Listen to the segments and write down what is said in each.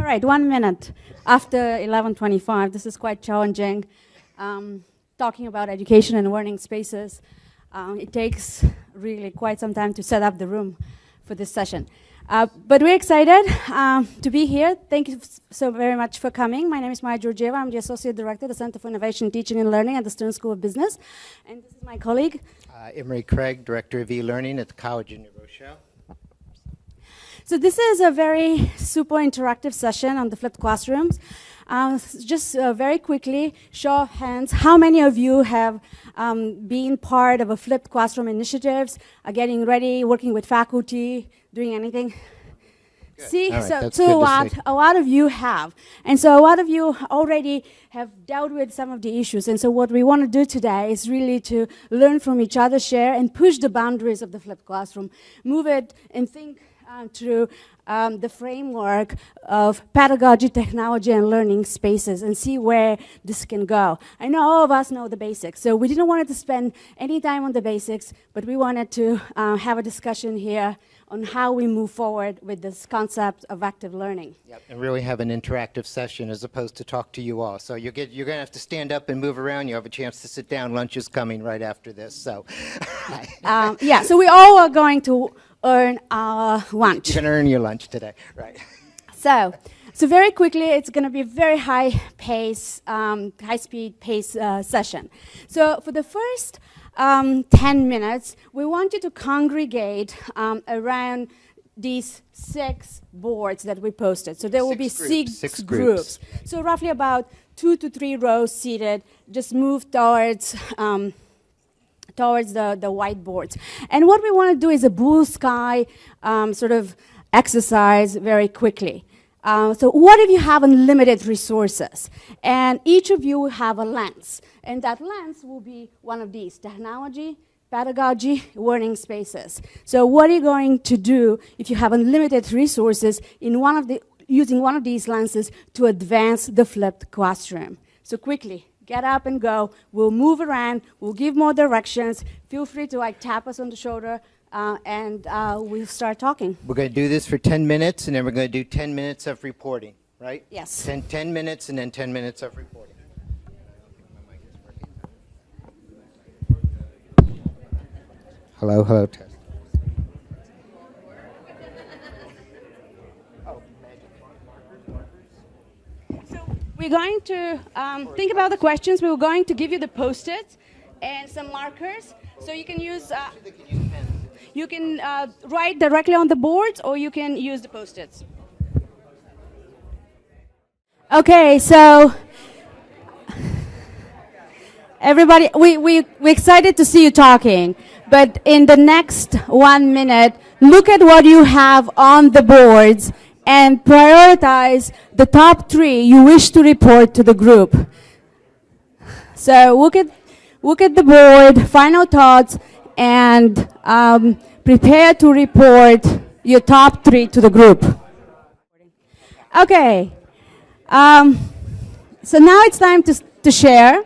right, 1 minute after 11:25. This is quite challenging. Talking about education and learning spaces, it takes really quite some time to set up the room for this session. But we're excited to be here. Thank you so very much for coming. My name is Maya Georgieva. I'm the Associate Director of the Center for Innovation, Teaching and Learning at the Stern School of Business. And this is my colleague. Imre Craig, Director of E-Learning at the College of New Rochelle. So this is a very super interactive session on the flipped classrooms. Just very quickly, show of hands, how many of you have been part of a flipped classroom initiatives, getting ready, working with faculty, doing anything? Good. See, right, so a lot of you have. And so a lot of you already have dealt with some of the issues. And so what we want to do today is really to learn from each other, share, and push the boundaries of the flipped classroom. Move it and think through the framework of pedagogy, technology, and learning spaces and see where this can go. I know all of us know the basics, so we didn't want to spend any time on the basics, but we wanted to have a discussion here on how we move forward with this concept of active learning. Yep, and really have an interactive session as opposed to talk to you all. So you're going to have to stand up and move around. You have a chance to sit down. Lunch is coming right after this. So, yeah, so we all are going to earn our lunch. You're going to earn your lunch today, right? So very quickly, it's going to be a very high pace, high-speed pace session. So for the first 10 minutes, we want you to congregate around these 6 boards that we posted. So there will be six groups. So roughly about 2 to 3 rows seated. Just move towards the whiteboards. And what we want to do is a blue sky sort of exercise very quickly. So what if you have unlimited resources? And each of you will have a lens. And that lens will be one of these: technology, pedagogy, learning spaces. So what are you going to do if you have unlimited resources in using one of these lenses to advance the flipped classroom? So quickly, get up and go. We'll move around. We'll give more directions. Feel free to tap us on the shoulder, and we'll start talking. We're going to do this for 10 minutes, and then we're going to do 10 minutes of reporting, right? Yes. 10 minutes, and then 10 minutes of reporting. Hello, test. We're going to think about the questions. We're going to give you the Post-its and some markers. So you can use, you can write directly on the boards, or you can use the Post-its. Okay, so everybody, we're excited to see you talking. But in the next 1 minute, look at what you have on the boards and prioritize the top 3 you wish to report to the group. So look at the board, final thoughts, and prepare to report your top 3 to the group. Okay. So now it's time to share.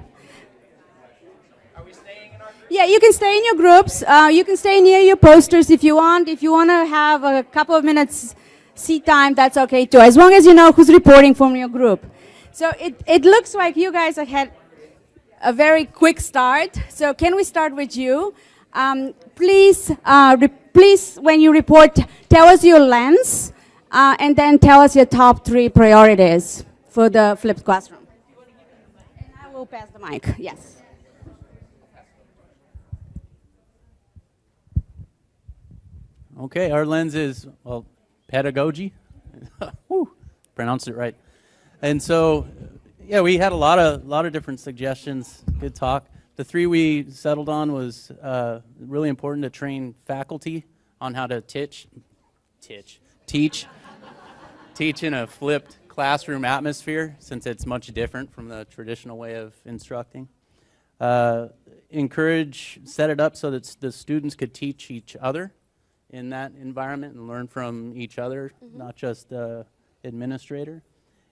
Yeah, you can stay in your groups. You can stay near your posters if you want. If you want to have a couple of minutes seat time, that's okay too, as long as you know who's reporting from your group. So it looks like you guys have had a very quick start. So can we start with you? Please, when you report, tell us your lens, and then tell us your top 3 priorities for the flipped classroom. And I will pass the mic. Yes. Okay, our lens is, well, pedagogy. Woo, pronounced it right. And so, yeah, we had a lot of different suggestions. Good talk. The 3 we settled on was really important to train faculty on how to teach in a flipped classroom atmosphere, since it's much different from the traditional way of instructing. Set it up so that the students could teach each other in that environment and learn from each other, not just the administrator.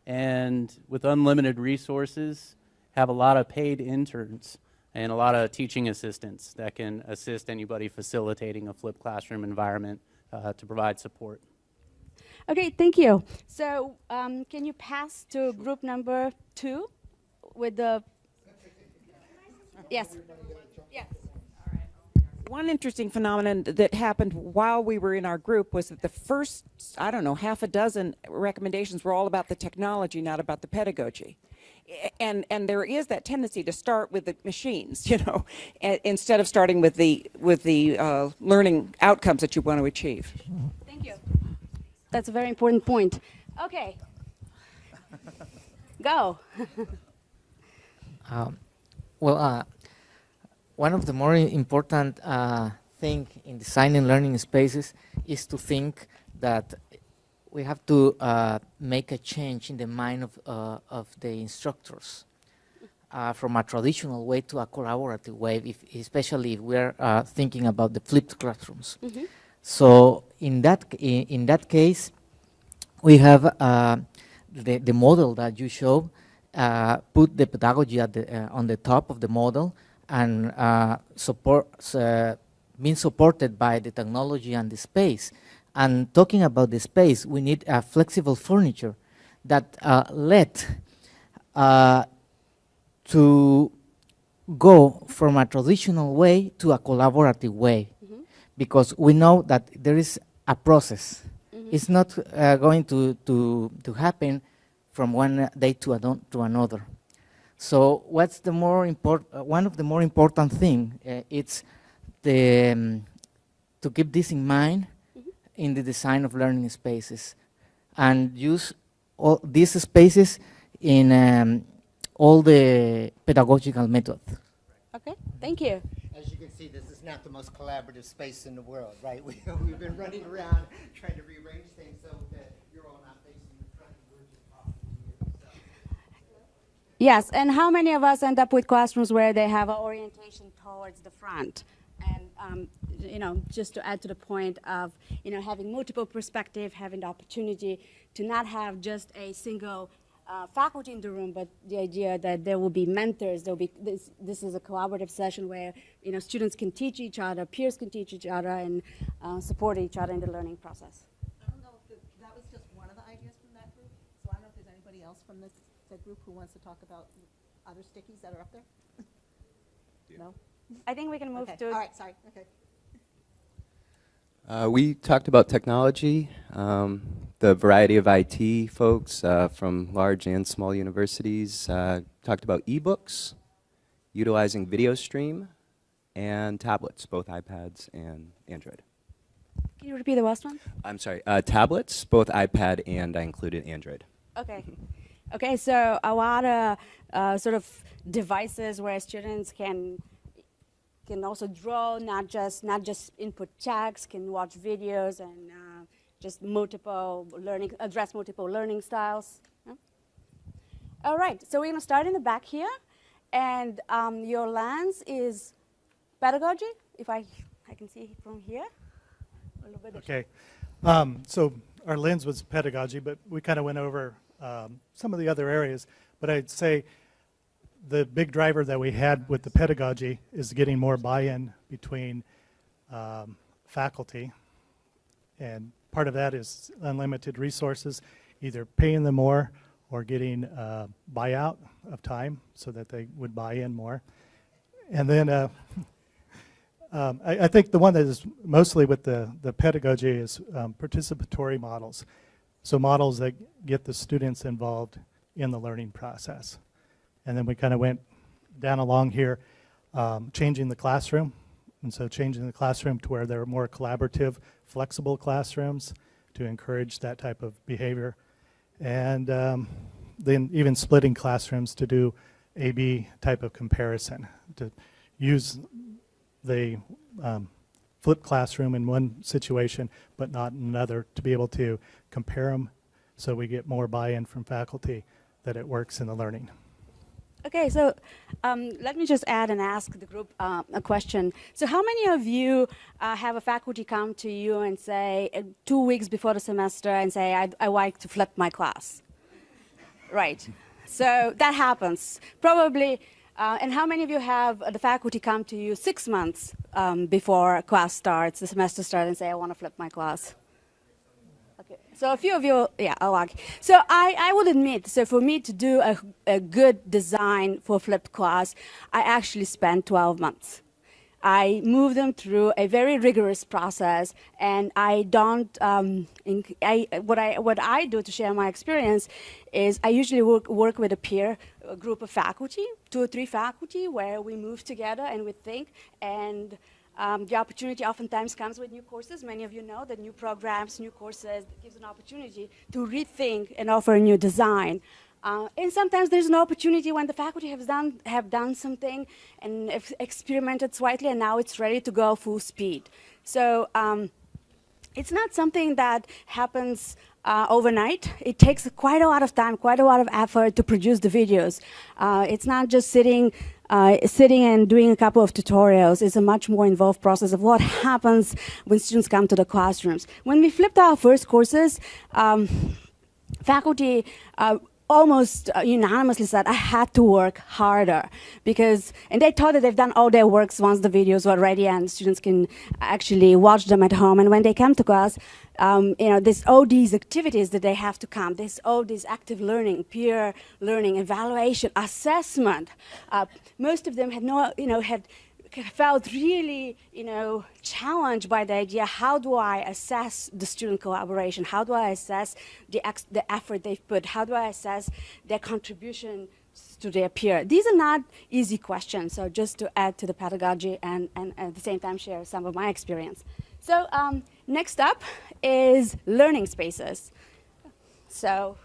And with unlimited resources, have a lot of paid interns and a lot of teaching assistants that can assist anybody facilitating a flipped classroom environment to provide support. Okay, thank you. So can you pass to group number 2 with the... Yes. Yes. One interesting phenomenon that happened while we were in our group was that the first, I don't know, half a dozen recommendations were all about the technology, not about the pedagogy. And there is that tendency to start with the machines, you know, instead of starting with the learning outcomes that you want to achieve. Thank you. That's a very important point. Okay. Go. One of the more important thing in designing learning spaces is to think that we have to make a change in the mind of the instructors from a traditional way to a collaborative way, especially if we're thinking about the flipped classrooms. Mm-hmm. So in that case, we have the model that you show, put the pedagogy at on the top of the model, and being supported by the technology and the space. And talking about the space, we need a flexible furniture that let to go from a traditional way to a collaborative way, Mm-hmm. because we know that there is a process. Mm-hmm. It's not going to happen from one day to another. So what's the more one of the more important thing, it's the to keep this in mind in the design of learning spaces, and use all these spaces in all the pedagogical methods. Okay, thank you. As you can see, this is not the most collaborative space in the world, right? We've been running around trying to rearrange things so that you're all not facing the front and we're just talking to you. Yes, and how many of us end up with classrooms where they have an orientation towards the front? And, you know, just to add to the point of, you know, having multiple perspective, having the opportunity to not have just a single faculty in the room, but the idea that there will be mentors, there will be, this is a collaborative session where, you know, students can teach each other, peers can teach each other, and support each other in the learning process. I don't know if that was just one of the ideas from that group, so I don't know if there's anybody else from the group who wants to talk about other stickies that are up there? No? I think we can move Okay. to... All right, sorry, okay. We talked about technology, the variety of IT folks from large and small universities, talked about ebooks, utilizing VideoStream, and tablets, both iPads and Android. Can you repeat the last one? I'm sorry, tablets, both iPad and I included Android. Okay. Okay, so a lot of sort of devices where students can also draw, not just input text, can watch videos and just address multiple learning styles. Yeah? All right, so we're gonna start in the back here, and your lens is pedagogy, if I can see from here. A little bit. Okay, so our lens was pedagogy, but we kind of went over some of the other areas. But I'd say the big driver that we had with the pedagogy is getting more buy-in between faculty, and part of that is unlimited resources, either paying them more or getting buyout of time so that they would buy in more. And then I think the one that is mostly with the pedagogy is participatory models. So models that get the students involved in the learning process. And then we kind of went down along here, changing the classroom. And so changing the classroom to where there are more collaborative, flexible classrooms to encourage that type of behavior. And then even splitting classrooms to do A/B type of comparison, to use the flipped classroom in one situation, but not in another, to be able to compare them so we get more buy-in from faculty that it works in the learning. Okay, so let me just add and ask the group a question. So how many of you have a faculty come to you and say, 2 weeks before the semester, and say, I like to flip my class? Right, so that happens. Probably, and how many of you have the faculty come to you 6 months before class starts, the semester starts, and say, I want to flip my class? Okay, So a few of you, yeah, okay. So I would admit, so for me to do a good design for flipped class, I actually spent 12 months. I move them through a very rigorous process, and I don't. What I do to share my experience is I usually work with a group of faculty, 2 or 3 faculty, where we move together and we think. And the opportunity oftentimes comes with new courses. Many of you know that new programs, new courses gives an opportunity to rethink and offer a new design. And sometimes there's an opportunity when the faculty have done something and experimented slightly, and now it's ready to go full speed. So it's not something that happens overnight. It takes quite a lot of time, quite a lot of effort to produce the videos. It's not just sitting and doing a couple of tutorials. It's a much more involved process of what happens when students come to the classrooms. When we flipped our first courses, faculty almost unanimously said I had to work harder and they thought that they've done all their works once the videos were ready and students can actually watch them at home. And when they come to class, there's all these activities that they have to come. There's all this active learning, peer learning, evaluation, assessment. Most of them had felt really, challenged by the idea, how do I assess the student collaboration? How do I assess the effort they've put? How do I assess their contribution to their peer? These are not easy questions, so just to add to the pedagogy and at the same time share some of my experience. So next up is learning spaces. So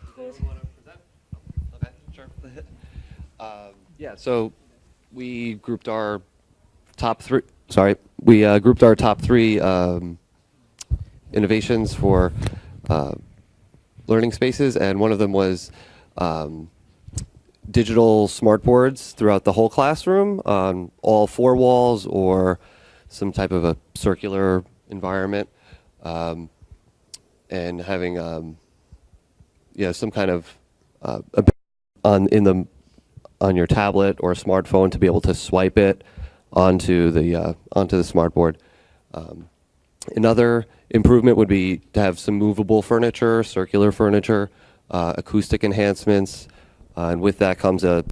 Okay, sure. Yeah, so we grouped our top 3. We grouped our top 3 innovations for learning spaces, and one of them was digital smartboards throughout the whole classroom on all 4 walls or some type of a circular environment, and having some kind of on your tablet or smartphone to be able to swipe it onto the smartboard. Another improvement would be to have some movable furniture, circular furniture, acoustic enhancements, and with that comes a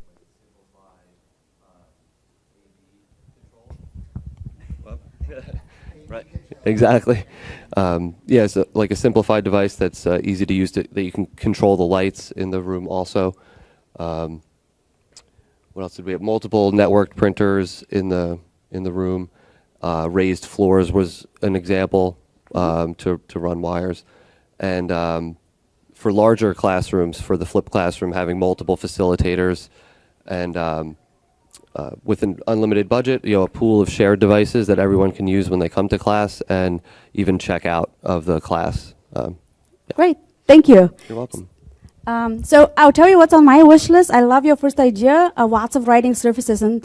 right, exactly. So like a simplified device that's easy to use, that you can control the lights in the room also. What else did we have? Multiple networked printers in the room. Raised floors was an example to run wires. And for larger classrooms, for the flipped classroom, having multiple facilitators and with an unlimited budget, a pool of shared devices that everyone can use when they come to class and even check out of the class. Yeah. Great, thank you. You're welcome. So I'll tell you what's on my wish list. I love your first idea, lots of writing surfaces and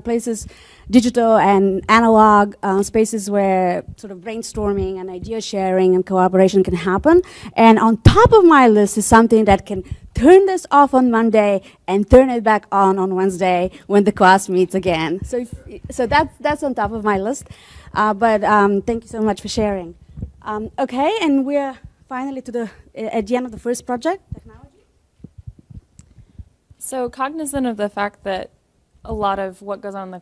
places, digital and analog spaces where sort of brainstorming and idea sharing and collaboration can happen. And on top of my list is something that can turn this off on Monday and turn it back on Wednesday when the class meets again. So that's on top of my list. But thank you so much for sharing. Okay, and we're finally at the end of the first project, technology. So cognizant of the fact that a lot of what goes on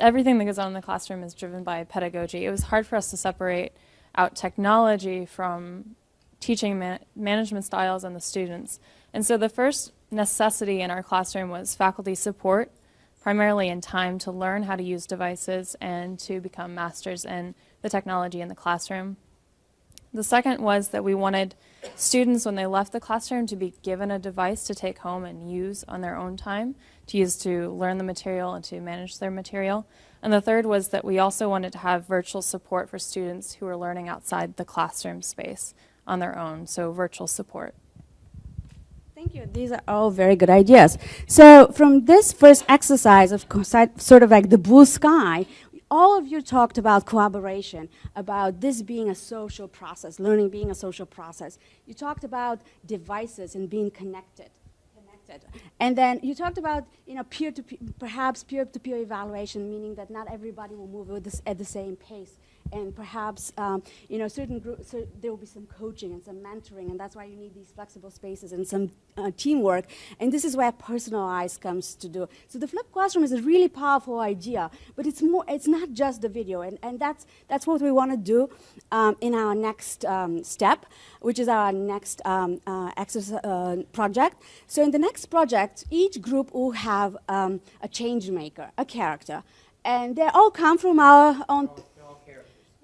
everything that goes on in the classroom is driven by pedagogy, it was hard for us to separate out technology from teaching management styles and the students. And so the first necessity in our classroom was faculty support, primarily in time to learn how to use devices and to become masters in the technology in the classroom. The second was that we wanted students, when they left the classroom, to be given a device to take home and use on their own time, to use to learn the material and to manage their material. And the third was that we also wanted to have virtual support for students who are learning outside the classroom space on their own, so virtual support. Thank you. These are all very good ideas. So from this first exercise of sort of like the blue sky, all of you talked about collaboration, about this being a social process, learning being a social process. You talked about devices and being connected. And then you talked about peer-to-peer, perhaps peer-to-peer evaluation, meaning that not everybody will move at the same pace. and perhaps certain groups. So there will be some coaching and some mentoring, and that's why you need these flexible spaces and some teamwork. And this is where personalized comes to do. So the flipped classroom is a really powerful idea, but it's more. It's not just the video, and that's what we want to do in our next step, which is our next project. So in the next project, each group will have a change maker, a character, and they all come from our own.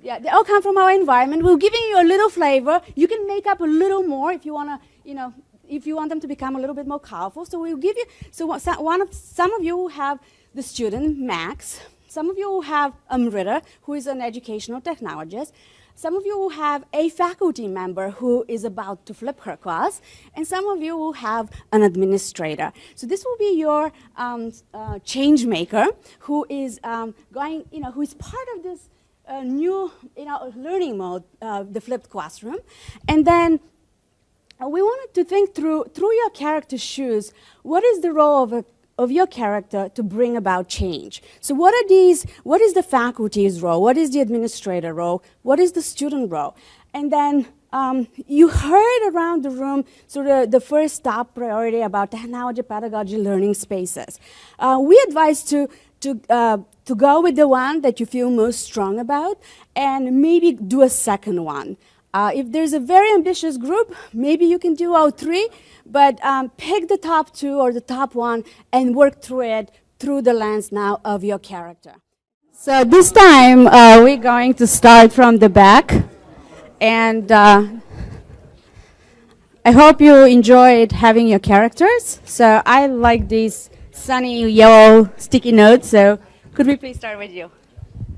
Yeah, they all come from our environment. We're giving you a little flavor. You can make up a little more if you want to, if you want them to become a little bit more colorful. So we'll give you. So some of you will have the student Max. Some of you will have Amrita, who is an educational technologist. Some of you will have a faculty member who is about to flip her class, and some of you will have an administrator. So this will be your change maker, who is who is part of this new learning mode, the flipped classroom. And then we wanted to think through your character's shoes, what is the role of your character to bring about change? So what is the faculty's role? What is the administrator role? What is the student role? And then you heard around the room sort of the first top priority about technology, pedagogy, learning spaces. We advise to go with the one that you feel most strong about, and maybe do a second one. If there's a very ambitious group, maybe you can do all three, but pick the top two or the top one and work through it through the lens now of your character. So this time, we're going to start from the back, and I hope you enjoyed having your characters. So I like these sunny yellow sticky notes, so could we please start with you?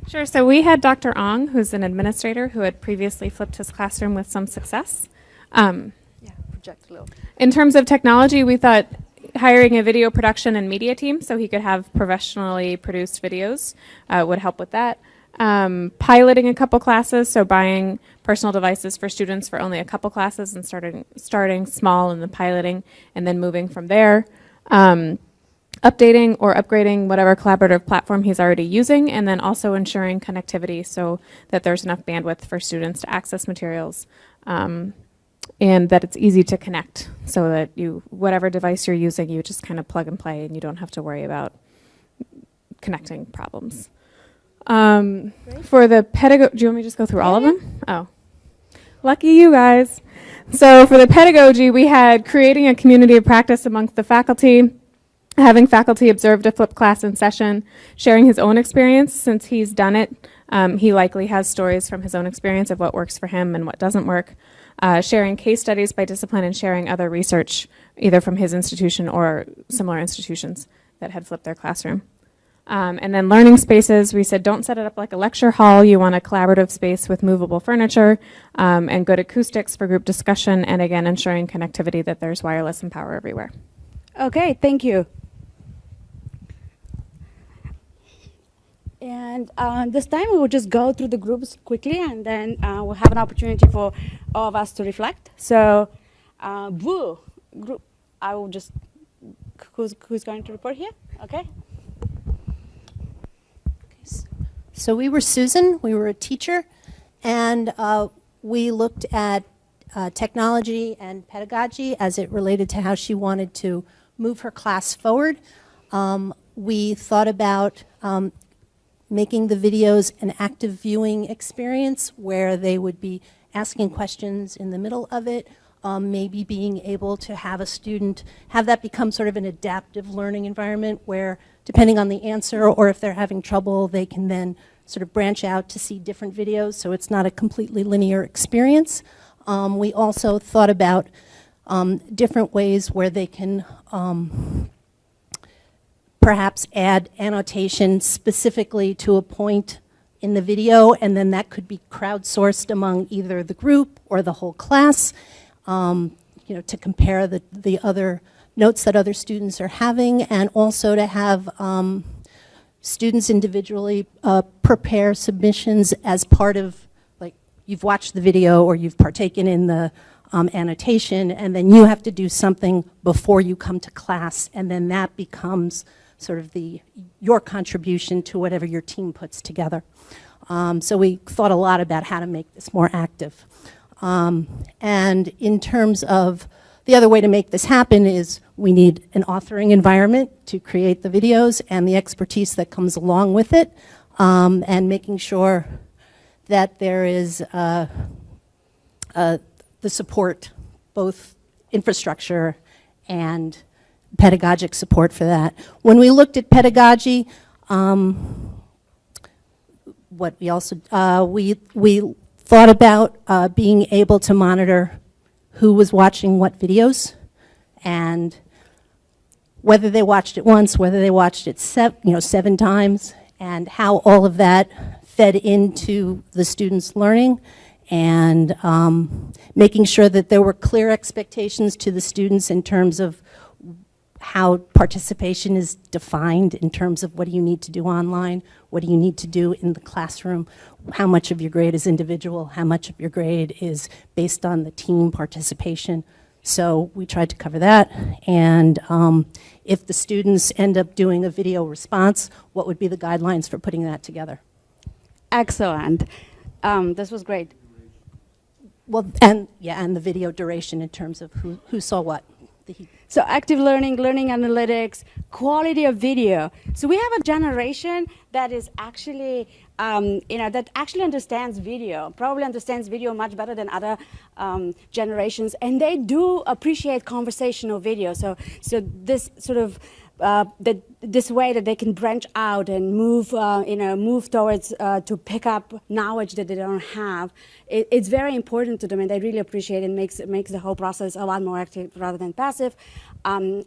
Sure. So we had Dr. Ong, who's an administrator who had previously flipped his classroom with some success. Project a little. In terms of technology, we thought hiring a video production and media team so he could have professionally produced videos would help with that. Piloting a couple classes, so buying personal devices for students for only a couple classes and starting small in the piloting and then moving from there. Updating or upgrading whatever collaborative platform he's already using, and then also ensuring connectivity so that there's enough bandwidth for students to access materials, and that it's easy to connect so that whatever device you're using, you just kind of plug and play and you don't have to worry about connecting problems. For the pedagogy, do you want me to just go through all of them? Oh, lucky you guys. So for the pedagogy, we had creating a community of practice amongst the faculty, having faculty observe a flipped class in session, sharing his own experience since he's done it. He likely has stories from his own experience of what works for him and what doesn't work. Sharing case studies by discipline and sharing other research, either from his institution or similar institutions that had flipped their classroom. And then learning spaces, we said don't set it up like a lecture hall. You want a collaborative space with movable furniture and good acoustics for group discussion, and again, ensuring connectivity, that there's wireless and power everywhere. Okay, thank you. And this time we will just go through the groups quickly, and then we'll have an opportunity for all of us to reflect. So, Blue group, I will just, who's going to report here? Okay. So we were Susan, we were a teacher, and we looked at technology and pedagogy as it related to how she wanted to move her class forward. We thought about making the videos an active viewing experience where they would be asking questions in the middle of it, maybe being able to have a student have that become sort of an adaptive learning environment where, depending on the answer or if they're having trouble, they can then sort of branch out to see different videos, so it's not a completely linear experience. We also thought about different ways where they can perhaps add annotation specifically to a point in the video, and then that could be crowdsourced among either the group or the whole class, to compare the other notes that other students are having, and also to have students individually prepare submissions as part of, like, you've watched the video or you've partaken in the annotation, and then you have to do something before you come to class, and then that becomes sort of your contribution to whatever your team puts together. So we thought a lot about how to make this more active. And in terms of the other way to make this happen is we need an authoring environment to create the videos and the expertise that comes along with it, and making sure that there is the support, both infrastructure and pedagogic support for that. When we looked at pedagogy, what we also, we thought about being able to monitor who was watching what videos and whether they watched it once, whether they watched it 7 times, and how all of that fed into the students' learning, and making sure that there were clear expectations to the students in terms of how participation is defined in terms of what do you need to do online, what do you need to do in the classroom, how much of your grade is individual, how much of your grade is based on the team participation. So we tried to cover that, and if the students end up doing a video response, what would be the guidelines for putting that together? Excellent. This was great. Well, and the video duration in terms of who saw what. So active learning, learning analytics, quality of video. So we have a generation that is actually, that actually understands video, probably understands video much better than other generations, and they do appreciate conversational video. So this sort of, this way that they can branch out and move, move towards to pick up knowledge that they don't have. It's very important to them, and they really appreciate it. It makes the whole process a lot more active rather than passive. And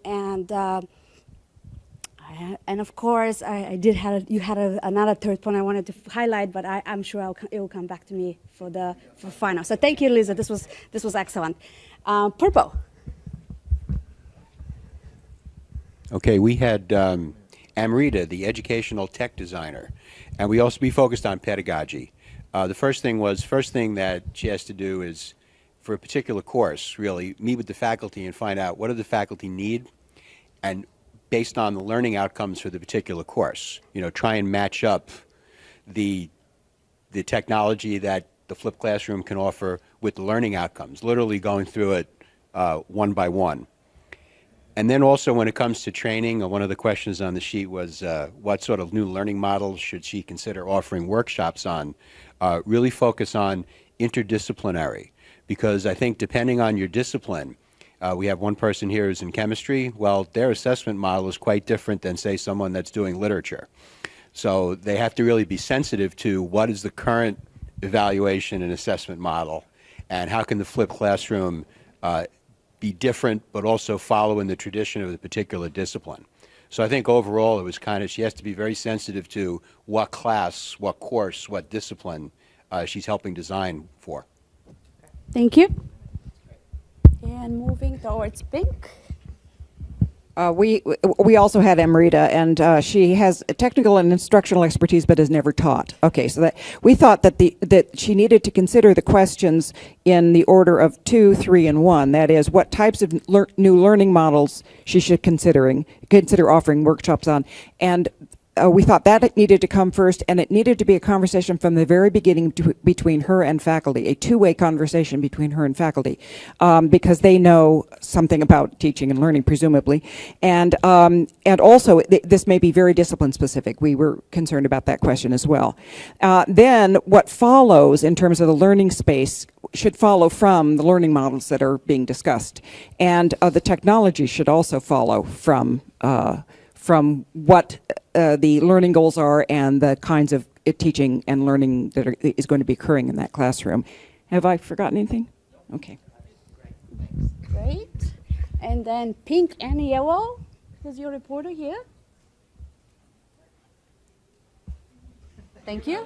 of course, you had another third point I wanted to highlight, but I'm sure it will come back to me for final. So thank you, Lisa. This was excellent. Purple. Okay, we had Amrita, the educational tech designer, and we focused on pedagogy. The first thing that she has to do is, for a particular course, really meet with the faculty and find out what do the faculty need, and based on the learning outcomes for the particular course, try and match up the technology that the flipped classroom can offer with the learning outcomes, literally going through it one by one. And then also when it comes to training, one of the questions on the sheet was what sort of new learning models should she consider offering workshops on? Really focus on interdisciplinary, because I think depending on your discipline, we have one person here who's in chemistry. Well, their assessment model is quite different than, say, someone that's doing literature. So they have to really be sensitive to what is the current evaluation and assessment model, and how can the flipped classroom be different, but also follow in the tradition of the particular discipline. So I think overall it was she has to be very sensitive to what class, what course, what discipline she's helping design for. Thank you. And moving towards pink. We also had Amrita, and she has technical and instructional expertise, but has never taught. Okay, so that we thought that she needed to consider the questions in the order of 2, 3, and 1. That is, what types of new learning models she should consider offering workshops on, and we thought that needed to come first, and it needed to be a conversation from the very beginning between her and faculty, a two-way conversation between her and faculty, because they know something about teaching and learning, presumably, and also this may be very discipline specific. We were concerned about that question as well. Then what follows in terms of the learning space should follow from the learning models that are being discussed, and the technology should also follow from what the learning goals are and the kinds of teaching and learning that is going to be occurring in that classroom. Have I forgotten anything? Okay. Great. And then pink and yellow. Is your reporter here? Thank you.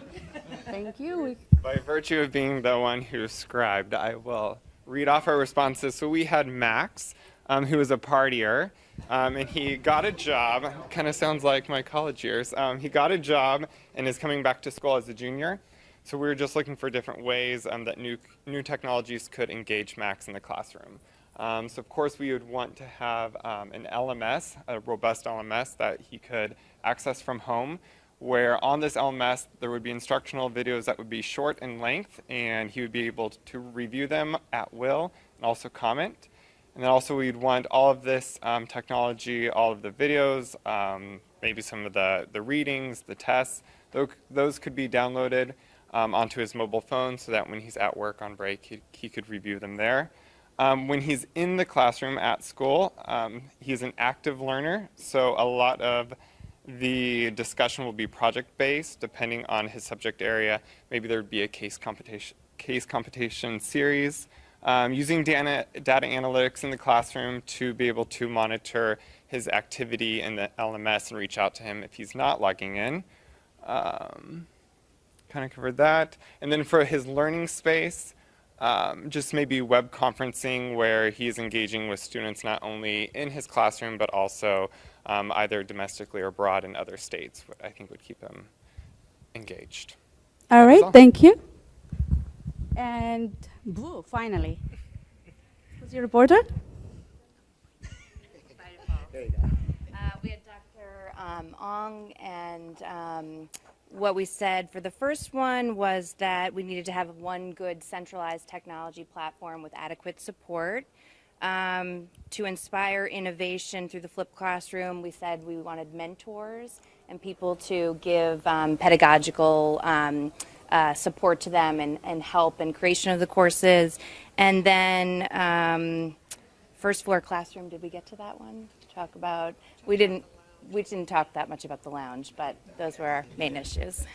Thank you. By virtue of being the one who scribed, I will read off our responses. So we had Max, who was a partier. And he got a job, kind of sounds like my college years. He got a job and is coming back to school as a junior. So we were just looking for different ways that new technologies could engage Max in the classroom. So of course we would want to have an LMS, a robust LMS that he could access from home, where on this LMS there would be instructional videos that would be short in length, and he would be able to review them at will and also comment. And then also we'd want all of this technology, all of the videos, maybe some of the readings, the tests, those could be downloaded onto his mobile phone so that when he's at work on break, he could review them there. When he's in the classroom at school, he's an active learner, so a lot of the discussion will be project-based, depending on his subject area. Maybe there would be a case competition series, using data analytics in the classroom to be able to monitor his activity in the LMS and reach out to him if he's not logging in. Kind of covered that. And then for his learning space, just maybe web conferencing where he's engaging with students not only in his classroom but also either domestically or abroad in other states, what I think would keep him engaged. All right, thank you. And Blue, finally. Who's your reporter? We had Dr. Ong, and what we said for the first one was that we needed to have one good centralized technology platform with adequate support. To inspire innovation through the flipped classroom, we said we wanted mentors and people to give pedagogical support to them and help in creation of the courses. And then first floor classroom, did we get to that one? Talk about, we didn't talk that much about the lounge, but those were our main issues.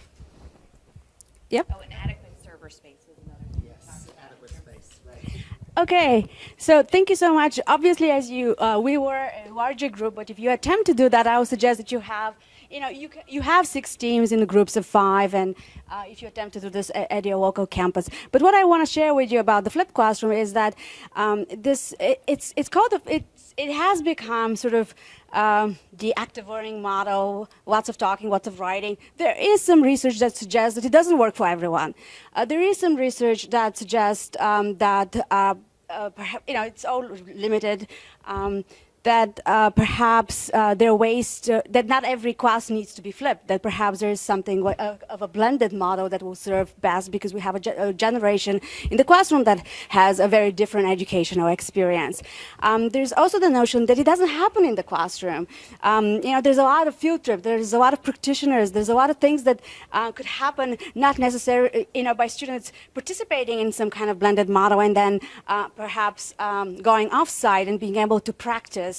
Yep. Oh, and adequate server space was another. Yes, adequate space, right. Okay, so thank you so much. Obviously, as we were a larger group, but if you attempt to do that, I would suggest that you have, you have 6 teams in groups of 5, and if you attempt to do this at your local campus. But what I want to share with you about the flipped classroom is that it has become sort of the active learning model, lots of talking, lots of writing. There is some research that suggests that it doesn't work for everyone. There is some research that suggests that perhaps, it's all limited, that perhaps there are ways that not every class needs to be flipped, that perhaps there is something of a blended model that will serve best because we have a generation in the classroom that has a very different educational experience. There's also the notion that it doesn't happen in the classroom. There's a lot of field trips, there's a lot of practitioners, there's a lot of things that could happen not necessarily by students participating in some kind of blended model and then perhaps going off-site and being able to practice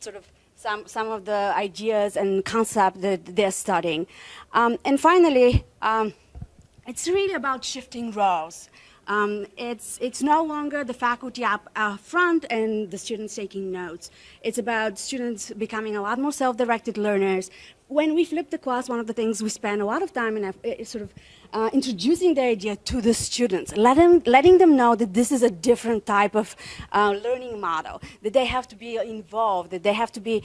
sort of some of the ideas and concepts that they're studying. And finally, it's really about shifting roles. It's no longer the faculty up front and the students taking notes. It's about students becoming a lot more self-directed learners. When we flip the class, one of the things we spend a lot of time in is sort of introducing the idea to the students, letting them know that this is a different type of learning model, that they have to be involved, that they have to be,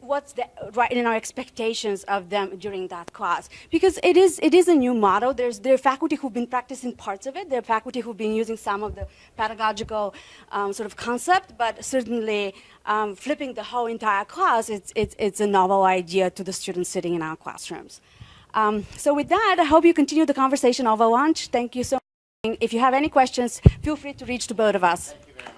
what's the expectations of them during that class. Because it is a new model. There are faculty who've been practicing parts of it. There are faculty who've been using some of the pedagogical sort of concept, but certainly flipping the whole entire class, it's a novel idea to the students sitting in our classrooms. So with that, I hope you continue the conversation over lunch. Thank you so much. If you have any questions, feel free to reach to both of us. Thank you very much.